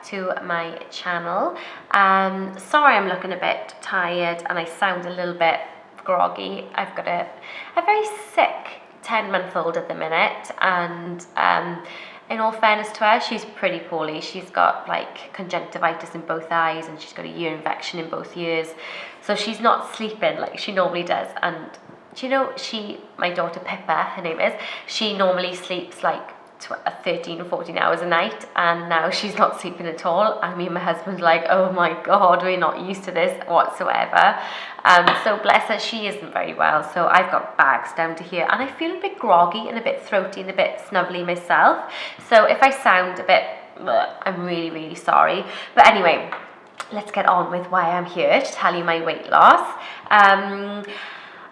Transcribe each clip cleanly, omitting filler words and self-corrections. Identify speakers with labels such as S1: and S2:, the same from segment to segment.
S1: back to my channel. Sorry I'm looking a bit tired and I sound a little bit groggy. I've got a very sick 10-month-old at the minute, and in all fairness to her, she's pretty poorly. She's got like conjunctivitis in both eyes and she's got a ear infection in both ears. So she's not sleeping like she normally does. And do you know, my daughter Pippa, her name is, she normally sleeps like 13 or 14 hours a night, and now she's not sleeping at all. I mean, my husband's like, oh my God, we're not used to this whatsoever. So bless her, she isn't very well. So I've got bags down to here and I feel a bit groggy and a bit throaty and a bit snubbly myself. So if I sound a bit, I'm really, really sorry. But anyway, let's get on with why I'm here to tell you my weight loss.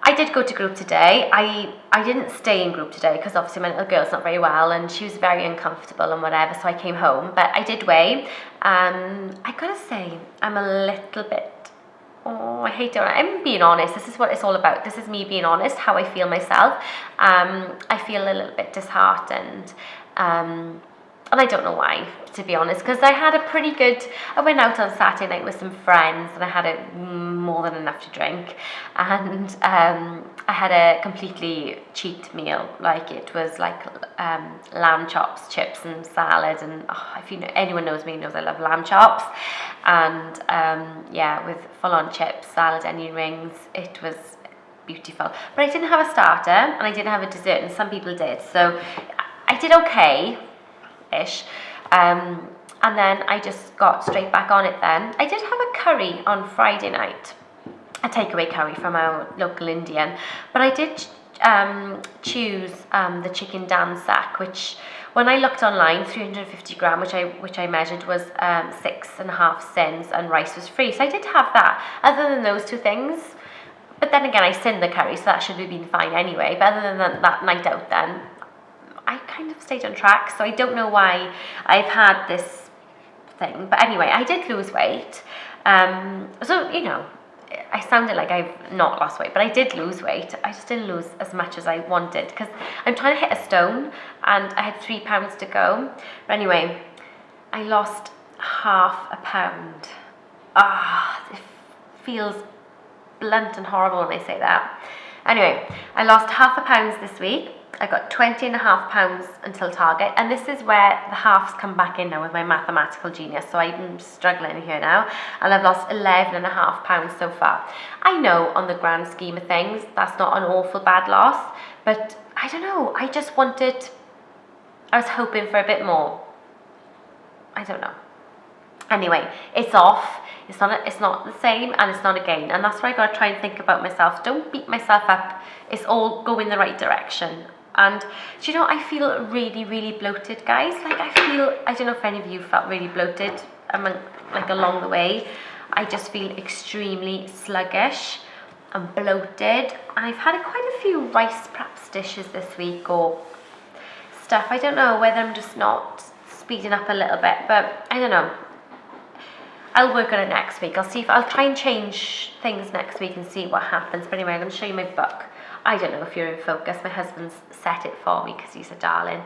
S1: I did go to group today. I didn't stay in group today because obviously my little girl's not very well and she was very uncomfortable and whatever, so I came home. But I did weigh. I gotta say, I'm a little bit, I hate it. I'm being honest. This is what it's all about. This is me being honest, how I feel myself. I feel a little bit disheartened. And I don't know why, to be honest, because I had a pretty good, I went out on Saturday night with some friends and I had more than enough to drink, and I had a completely cheat meal. Like, it was like lamb chops, chips and salad, and if you know, anyone knows me knows I love lamb chops, and yeah, with full-on chips, salad, onion rings. It was beautiful. But I didn't have a starter and I didn't have a dessert, and some people did, so I did okay-ish. And then I just got straight back on it then. I did have a curry on Friday night, a takeaway curry from our local Indian, but I did choose the chicken dansak, which when I looked online, 350 gram, which I measured, was 6.5 cents, and rice was free. So I did have that, other than those two things. But then again, I sinned the curry, so that should have been fine anyway. But other than that night out then, I kind of stayed on track, so I don't know why I've had this thing. But anyway, I did lose weight. So, you know, I sounded like I've not lost weight, but I did lose weight. I just didn't lose as much as I wanted because I'm trying to hit a stone and I had 3 pounds to go. But anyway, I lost half a pound. It feels blunt and horrible when I say that. Anyway, I lost half a pound this week. I got 20.5 pounds until target, and this is where the halves come back in now with my mathematical genius, so I'm struggling here now, and I've lost 11.5 pounds so far. I know on the grand scheme of things that's not an awful bad loss, but I don't know, I was hoping for a bit more. I don't know. Anyway, it's off. It's not the same, and it's not a gain, and that's why I gotta try and think about myself. Don't beat myself up. It's all go in the right direction. And do you know, I feel really, really bloated, guys. Like, I don't know if any of you felt really bloated along the way. I just feel extremely sluggish and bloated. I've had quite a few rice perhaps dishes this week or stuff. I don't know whether I'm just not speeding up a little bit, but I don't know. I'll work on it next week. I'll try and change things next week and see what happens. But anyway, I'm going to show you my book. I don't know if you're in focus. My husband's set it for me because he's a darling.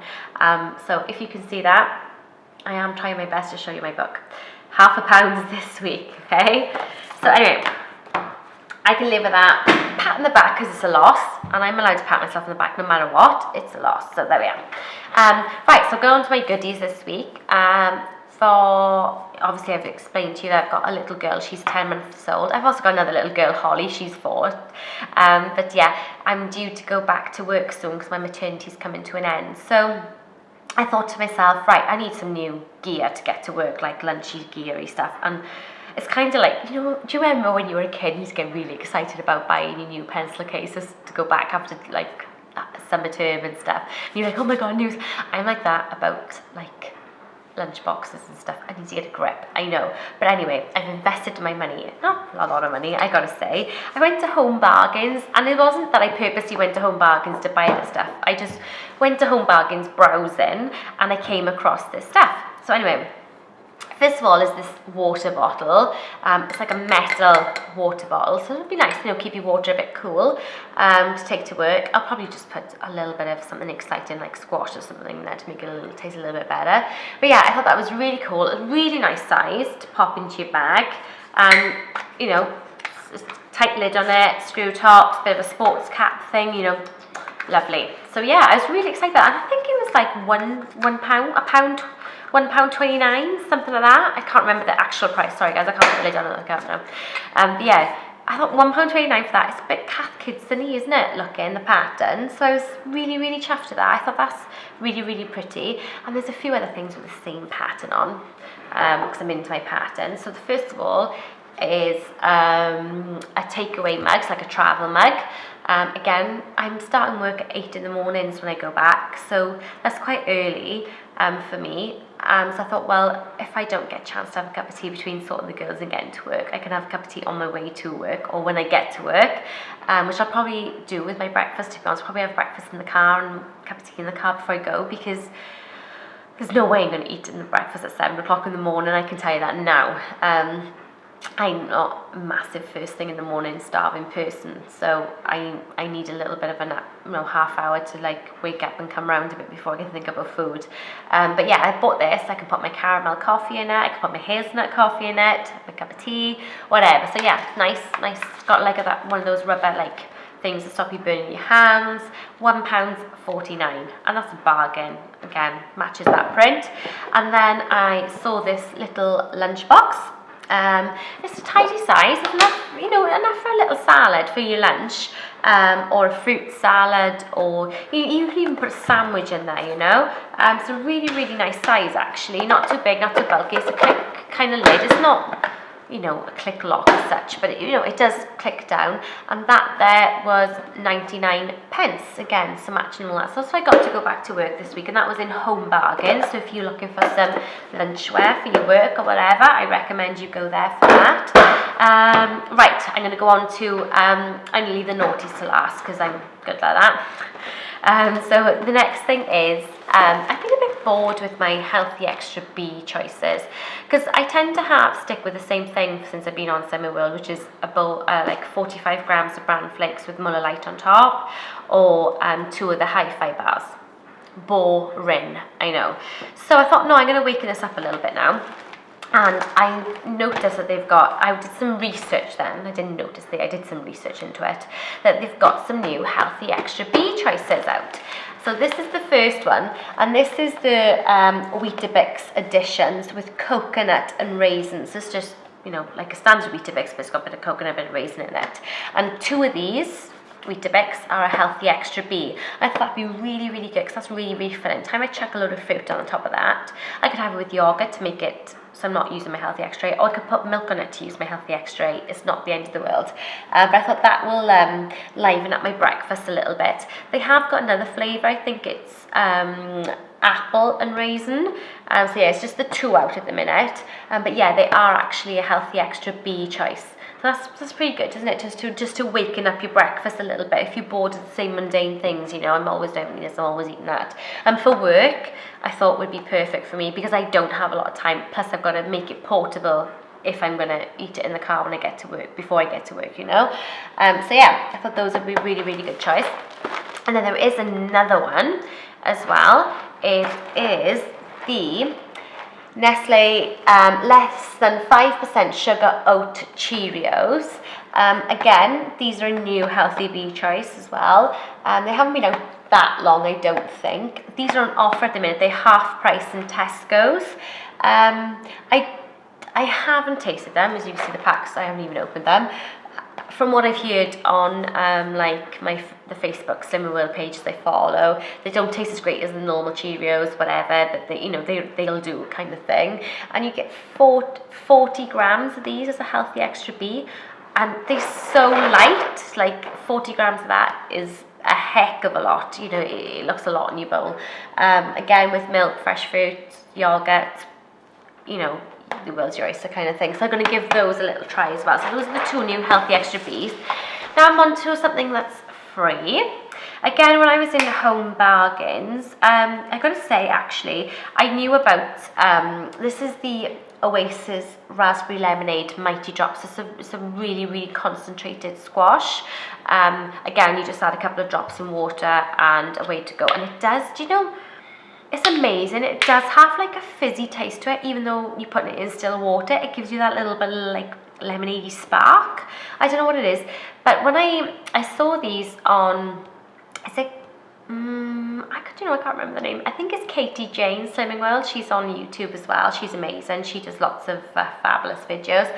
S1: So if you can see that, I am trying my best to show you my book. Half a pound this week, okay? So anyway, I can live with that. Pat in the back because it's a loss, and I'm allowed to pat myself in the back no matter what. It's a loss, so there we are. Right, so going on to my goodies this week. Obviously I've explained to you that I've got a little girl, she's 10 months old. I've also got another little girl, Holly, she's 4. But yeah, I'm due to go back to work soon because my maternity's coming to an end. So I thought to myself, right, I need some new gear to get to work, like lunchy geary stuff. And it's kind of like, you know, do you remember when you were a kid and you used to get really excited about buying your new pencil cases to go back after like summer term and stuff? And you're like, oh my God, news. I'm like that about like lunch boxes and stuff. I need to get a grip, I know. But anyway, I've invested my money, not a lot of money, I gotta say. I went to Home Bargains, and it wasn't that I purposely went to Home Bargains to buy this stuff. I just went to Home Bargains browsing, and I came across this stuff. So anyway, First of all is this water bottle. It's like a metal water bottle, so it'll be nice, keep your water a bit cool to take to work. I'll probably just put a little bit of something exciting like squash or something there to make it taste a little bit better. But yeah, I thought that was really cool. A really nice size to pop into your bag. Tight lid on it, screw tops, bit of a sports cap thing, lovely. So yeah, I was really excited, and I think it was like £1.29, something like that. I can't remember the actual price. Sorry guys, I can't put the lid on it. I can't now. But yeah, I thought £1.29 for that. It's a bit Cath Kidston-y, isn't it? Looking the pattern. So I was really, really chuffed with that. I thought that's really, really pretty. And there's a few other things with the same pattern on, because I'm into my pattern. So the first of all is a takeaway mug, it's like a travel mug. Again, I'm starting work at 8 in the mornings when I go back, so that's quite early for me. So I thought, well, if I don't get a chance to have a cup of tea between sorting the girls and getting to work, I can have a cup of tea on my way to work or when I get to work, which I'll probably do with my breakfast, to be honest. Probably have breakfast in the car and a cup of tea in the car before I go, because there's no way I'm going to eat in the breakfast at 7 o'clock in the morning, I can tell you that now. I'm not a massive first thing in the morning starving person, so I need a little bit of a nap, half hour to like wake up and come round a bit before I can think about food. But yeah, I bought this. I can put my caramel coffee in it, I can put my hazelnut coffee in it, have a cup of tea, whatever. So yeah, nice. It's got like one of those rubber like things to stop you burning your hands. £1.49, and that's a bargain. Again, matches that print. And then I saw this little lunchbox. It's a tidy size, enough for a little salad for your lunch, or a fruit salad, or you can even put a sandwich in there, It's a really, really nice size actually, not too big, not too bulky. It's a click kind of lid. It's not, a click lock as such, but it does click down, and that there was 99 pence, again, so matching all that. So I got to go back to work this week, and that was in Home Bargains. So if you're looking for some lunchware for your work or whatever, I recommend you go there for that. Right, I'm going to go on to, I'm going to leave the naughties to last because I'm good like that. So the next thing is, I've been a bit bored with my Healthy Extra B choices, because I tend to stick with the same thing since I've been on Summer World, which is a bowl, like 45 grams of bran flakes with Muller Light on top, or 2 of the Hi-Fi bars. Boring, I know. So I thought, no, I'm going to waken this up a little bit now. And I noticed that I did some research then, I did some research into it, that they've got some new Healthy Extra B choices out. So this is the first one, and this is the Weetabix editions with coconut and raisins. It's just, like a standard Weetabix, but it's got a bit of coconut, a bit of raisin in it. And 2 of these Weetabix are a Healthy Extra B. I thought that'd be really, really good, because that's really, really filling. Every time I chuck a load of fruit on the top of that, I could have it with yogurt to make it so I'm not using my Healthy Extra, or I could put milk on it to use my Healthy Extra. It's not the end of the world. But I thought that will liven up my breakfast a little bit. They have got another flavour. I think it's apple and raisin. So yeah, it's just the 2 out at the minute. But yeah, they are actually a Healthy Extra B choice. So that's pretty good, isn't it? Just to waken up your breakfast a little bit. If you're bored of the same mundane things, I'm always doing this, I'm always eating that. And for work, I thought would be perfect for me, because I don't have a lot of time. Plus, I've got to make it portable if I'm going to eat it in the car when I get to work, before I get to work, So yeah, I thought those would be really, really good choice. And then there is another one as well. It is the Nestle less than 5% sugar oat Cheerios. Again, these are a new Healthy B choice as well. They haven't been out that long, I don't think. These are on offer at the minute. They're half price in Tesco's. I haven't tasted them, as you can see the packs. I haven't even opened them. From what I've heard on the Facebook Slimmer World pages I follow, they don't taste as great as the normal Cheerios, whatever, but they'll do kind of thing. And you get 40 grams of these as a Healthy Extra B, and they're so light. Like 40 grams of that is a heck of a lot. It looks a lot in your bowl. Again, with milk, fresh fruit, yogurt, the world's your oyster kind of thing. So I'm going to give those a little try as well. So those are the 2 new Healthy Extra Bs. Now I'm on to something that's free. Again, when I was in Home Bargains, I got to say, actually, I knew about, this is the Oasis Raspberry Lemonade Mighty Drops. So some really, really concentrated squash. Again, you just add a couple of drops in water and away to go. And it does, do you know, it's amazing. It does have like a fizzy taste to it, even though you put it in still water. It gives you that little bit of like lemonade spark. I don't know what it is, but when I saw these on, it's like, I can't remember the name. I think it's Katie Jane Slimming World. She's on YouTube as well. She's amazing. She does lots of fabulous videos.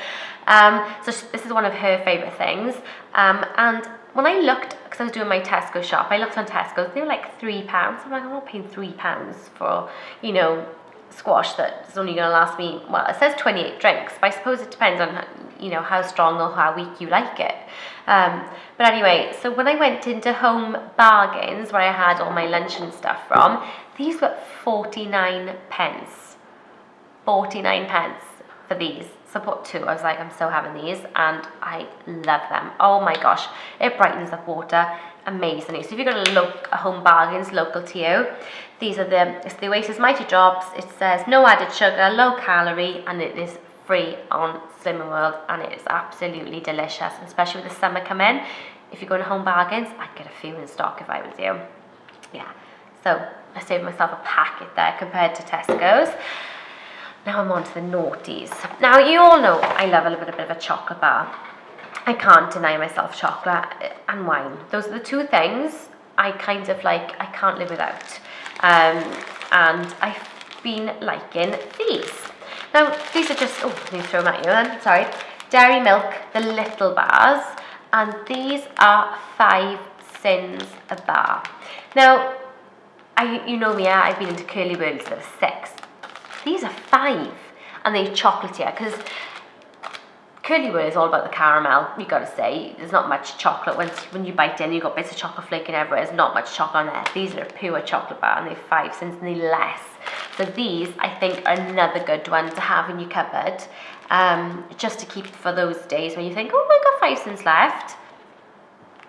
S1: So this is one of her favourite things. And when I looked, because I was doing my Tesco shop, I looked on Tesco. They were like £3. I'm like, I'm not paying £3 for, you know, squash that's only going to last me, well, it says 28 drinks, but I suppose it depends on, you know, how strong or how weak you like it. But anyway, so when I went into Home Bargains, where I had all my lunch and stuff from, these were 49 pence. 49 pence for these. So I bought two. I was like, I'm so having these, and I love them. Oh my gosh, it brightens up water amazingly. So if you've got a Home Bargains local to you, these are it's the Oasis Mighty Drops. It says no added sugar, low calorie, and it is free on Slimming World, and it is absolutely delicious, especially with the summer coming. If you're going to Home Bargains, I'd get a few in stock if I was you. Yeah, so I saved myself a packet there compared to Tesco's. Now I'm on to the naughties. Now you all know I love a little bit of a chocolate bar. I can't deny myself chocolate and wine. Those are the two things I kind of like, I can't live without. And I've been liking these. Now, these are just, let me throw them at you then, sorry. Dairy Milk, the little bars, and these are 5 cents a bar. Now, you know me, I've been into curly worlds that are 6. These are 5, and they're chocolatier, because curly wurst is all about the caramel, you got to say. There's not much chocolate. When you bite in, you've got bits of chocolate flaking everywhere. There's not much chocolate on there. These are a pure chocolate bar, and they're 5 cents, and they're less. So these, I think, are another good one to have in your cupboard, just to keep for those days when you think, oh, I got 5 cents left.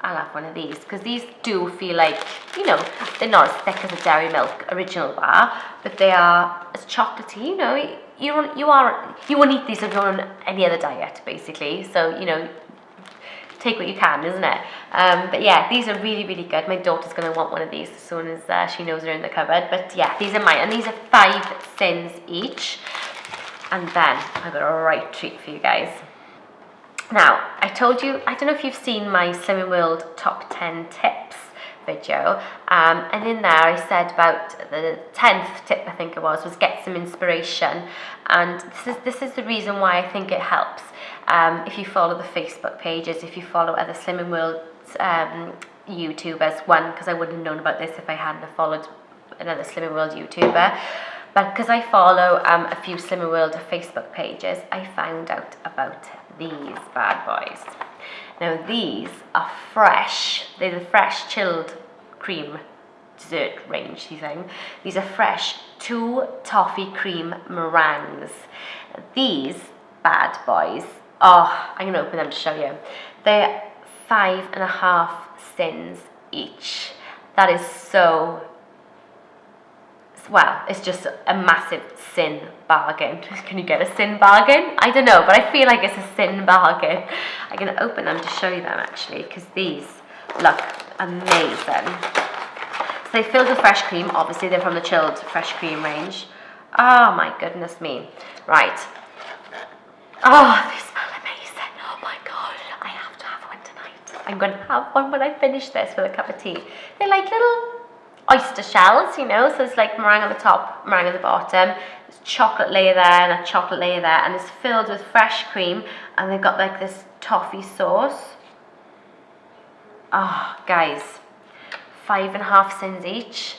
S1: I'll have one of these, because these do feel like, you know, they're not as thick as a Dairy Milk original bar, but they are as chocolatey. You know, you won't eat these if you're on any other diet, basically. So, you know, take what you can, isn't it? But yeah, these are really, really good. My daughter's going to want one of these as soon as she knows they're in the cupboard. But yeah, these are mine, and these are 5 cents each. And then I've got a right treat for you guys. Now, I told you, I don't know if you've seen my Slimming World Top 10 Tips video, and in there I said about the 10th tip, I think it was get some inspiration, and this is the reason why I think it helps. If you follow the Facebook pages, if you follow other Slimming World YouTubers, because I wouldn't have known about this if I hadn't followed another Slimming World YouTuber, but because I follow a few Slimming World Facebook pages, I found out about these bad boys. Now these are fresh. They're the fresh chilled cream dessert range thing. These are fresh 2 toffee cream meringues. These bad boys, I'm gonna open them to show you. They're 5.5 cents each. That is so, well, it's just a massive sin bargain. Can you get a sin bargain? I don't know, but I feel like it's a sin bargain. I'm going to open them to show you them, actually, because these look amazing. So they're filled with fresh cream. Obviously, they're from the chilled fresh cream range. Oh, my goodness me. Right. Oh, they smell amazing. Oh, my God. I have to have one tonight. I'm going to have one when I finish this with a cup of tea. They're like little oyster shells, you know, so it's like meringue on the top, meringue at the bottom. There's chocolate layer there and a chocolate layer there, and it's filled with fresh cream, and they've got like this toffee sauce. Oh, guys, 5.5 cents each.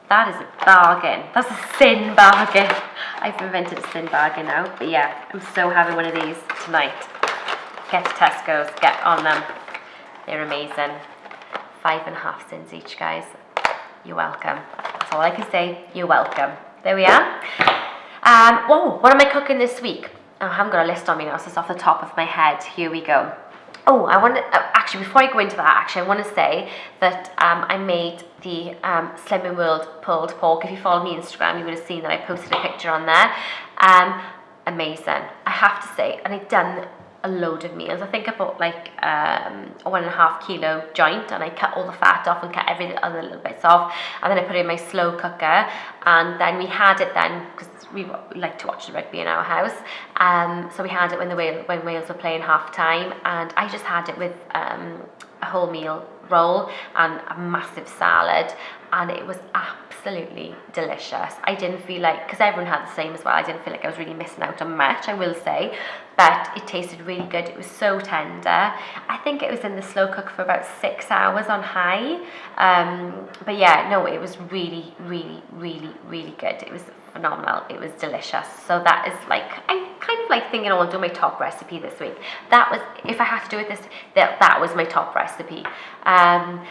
S1: That is a bargain. That's a sin bargain. I've invented a sin bargain now, but yeah, I'm so having one of these tonight. Get to Tesco's, get on them. They're amazing. 5.5 cents each, guys. You're welcome. That's all I can say. You're welcome. There we are. What am I cooking this week? I haven't got a list on me now, so it's off the top of my head. Here we go. I want to, actually, before I go into that, I want to say that I made the Slimming World pulled pork. If you follow me on Instagram, you would have seen that I posted a picture on there. amazing, I have to say. And I've done a load of meals. I think I bought like a 1.5 kilo joint, and I cut all the fat off and cut every other little bits off, and then I put it in my slow cooker, and then we had it then, because we like to watch the rugby in our house, so we had it when Wales were playing half time, and I just had it with a wholemeal roll and a massive salad, and it was absolutely delicious. I didn't feel like, because everyone had the same as well, I didn't feel like I was really missing out on much, I will say, but it tasted really good. It was so tender. I think it was in the slow cook for about 6 hours on high, but yeah, no, it was really, really, really, really good. It was phenomenal. It was delicious. So that is like, I'm kind of like thinking I want to do my top recipe this week. That was, if I had to do it that was my top recipe. And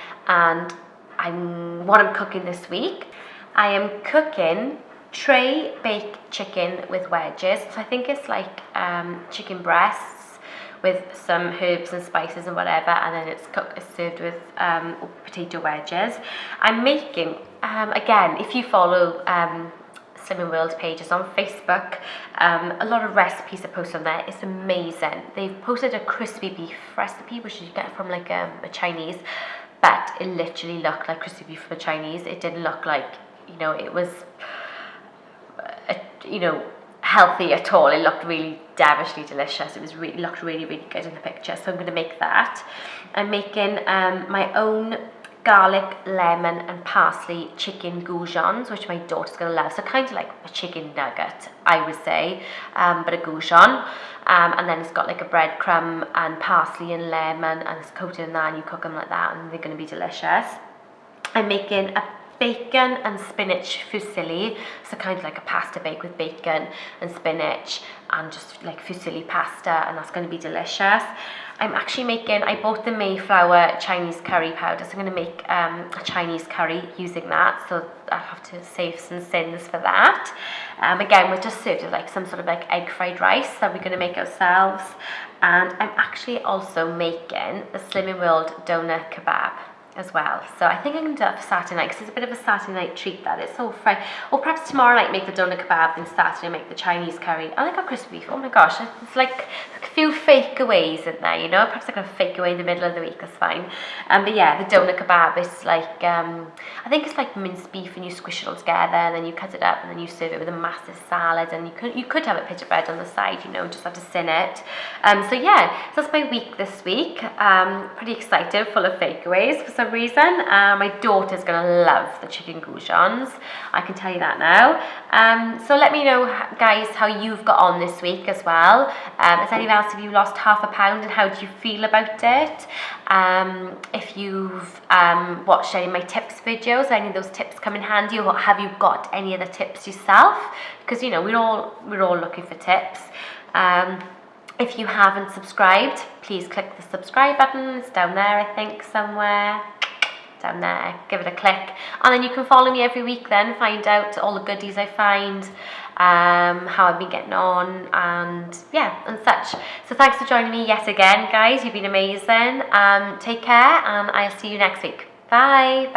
S1: what I'm cooking this week, I am cooking tray baked chicken with wedges. So I think it's like chicken breasts with some herbs and spices and whatever, and then it's served with potato wedges. I'm making, again, if you follow Slimming World pages on Facebook, a lot of recipes are posted on there. It's amazing. They've posted a crispy beef recipe, which you get from like a Chinese, but it literally looked like crispy beef from a Chinese. It didn't look like, it was healthy at all. It looked really devilishly delicious. It looked really, really good in the picture. So I'm going to make that. I'm making my own garlic, lemon and parsley chicken goujons, which my daughter's going to love. So kind of like a chicken nugget, I would say, but a goujon. And then it's got like a breadcrumb and parsley and lemon, and it's coated in that, and you cook them like that, and they're going to be delicious. I'm making a bacon and spinach fusilli, so kind of like a pasta bake with bacon and spinach and just like fusilli pasta, and that's going to be delicious. I'm actually making, I bought the Mayflower Chinese curry powder, so I'm going to make a Chinese curry using that, so I'll have to save some sins for that. Again, we're just served with like some sort of like egg fried rice that we're going to make ourselves. And I'm actually also making the Slimming World donut kebab as well. So I think I'm going to do that for Saturday night, because it's a bit of a Saturday night treat that. It's so fresh. Or perhaps tomorrow night make the doner kebab, then Saturday make the Chinese curry. Oh, I got crispy beef. Oh my gosh, it's like a few fake aways in there, Perhaps I can fake away in the middle of the week, that's fine. But yeah, the doner kebab is like, I think it's like minced beef, and you squish it all together, and then you cut it up, and then you serve it with a massive salad, and you could have a pita bread on the side, just have to sin it. So yeah, so that's my week this week. Pretty excited, full of fakeaways for some reason. My daughter's gonna love the chicken goujons, I can tell you that now. So let me know, guys, how you've got on this week as well. Has anyone else, have you lost half a pound, and how do you feel about it? If you've watched any of my tips videos, any of those tips come in handy, or have you got any other tips yourself? Because we're all looking for tips. If you haven't subscribed, please click the subscribe button. It's down there, I think, somewhere. Down there, give it a click, and then you can follow me every week, then find out all the goodies I find, how I've been getting on, and yeah, and such. So thanks for joining me yet again, guys. You've been amazing. Take care, and I'll see you next week. Bye.